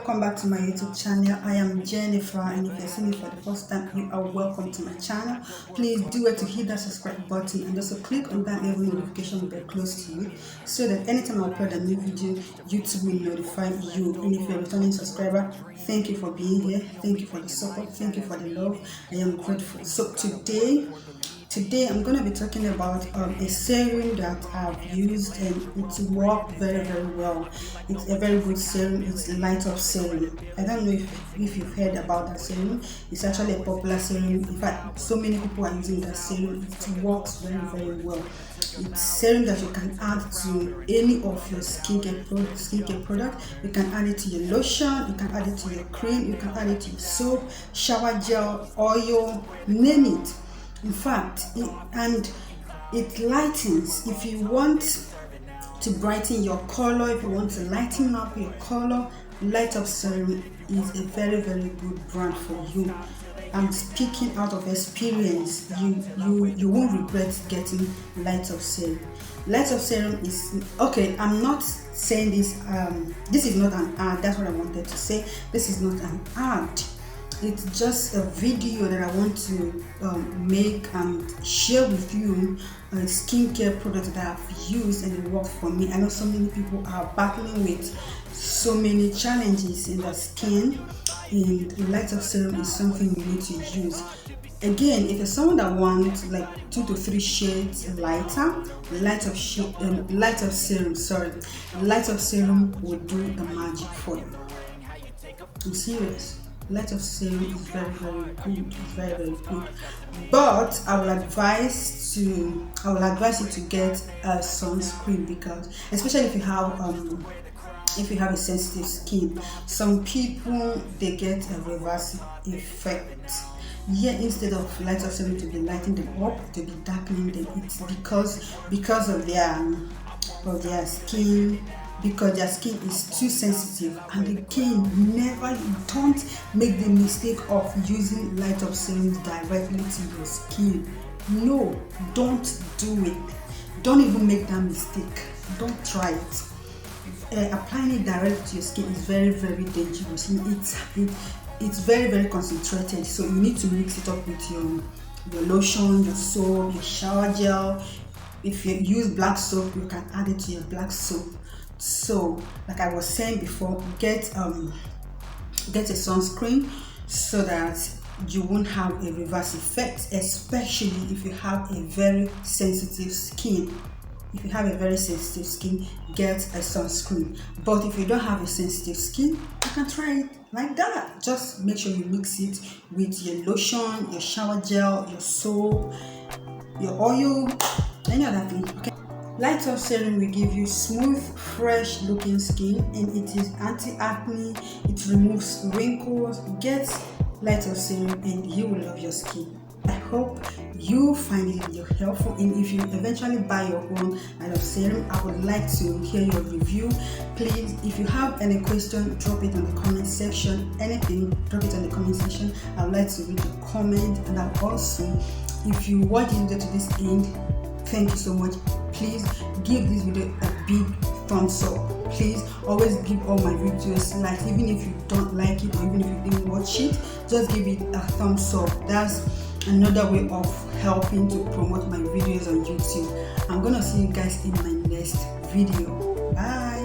welcome back to my YouTube channel. I am Jennifer, and if you're seeing me for the first time, you are welcome to my channel. Please do it to hit that subscribe button and also click on that little notification bell close to you so that anytime I upload a new video, YouTube will notify you. And if you're a returning subscriber, thank you for being here, thank you for the support, thank you for the love. I am grateful. So today I'm going to be talking about a serum that I've used and it's worked very well. It's a very good serum. It's lightupserum. I don't know if you've heard about that serum. It's actually a popular serum. In fact, so many people are using that serum. It works very well. It's serum that you can add to any of your skincare product. You can add it to your lotion, you can add it to your cream, you can add it to your soap, shower gel, oil, name it. In fact, it lightens. If you want to brighten your color, if you want to lighten up your color, lightupserum is a very good brand for you. I'm speaking out of experience. You won't regret getting lightupserum. Lightupserum is okay. I'm not saying this. This is not an ad. That's what I wanted to say. This is not an ad. It's just a video that I want to make and share with you a skincare product that I've used and it worked for me. I know so many people are battling with so many challenges in their skin, and lightupserum is something you need to use. Again, if you're someone that wants like 2 to 3 shades lighter, lightupserum will do the magic for you. I'm serious. Lightupserum is very good. It's very good. But I will advise you to get a sunscreen, because especially if you have a sensitive skin, some people they get a reverse effect. Yeah, instead of lightupserum to be lighting them up, to be darkening them, it's because of their skin. Because their skin is too sensitive. And again, don't make the mistake of using lightupserum directly to your skin. No, don't do it. Don't even make that mistake. Don't try it. Applying it directly to your skin is very dangerous. It's very concentrated, so you need to mix it up with your lotion, your soap, your shower gel. If you use black soap, you can add it to your black soap. So like I was saying before, get a sunscreen so that you won't have a reverse effect, especially if you have a very sensitive skin. If you have a very sensitive skin, get a sunscreen. But if you don't have a sensitive skin, you can try it like that. Just make sure you mix it with your lotion, your shower gel, your soap, your oil, any other thing. Okay. Lightupserum will give you smooth, fresh looking skin, and it is anti-acne. It removes wrinkles. Get lightupserum and you will love your skin. I hope you find it helpful, and if you eventually buy your own lightupserum, I would like to hear your review. Please, if you have any question, drop it in the comment section. Anything, drop it in the comment section. I would like to read the comment, and also, if you watch the video to this end, thank you so much. Please give this video a big thumbs up. Please always give all my videos like, even if you don't like it or even if you didn't watch it, just give it a thumbs up. That's another way of helping to promote my videos on YouTube. I'm gonna see you guys in my next video. Bye.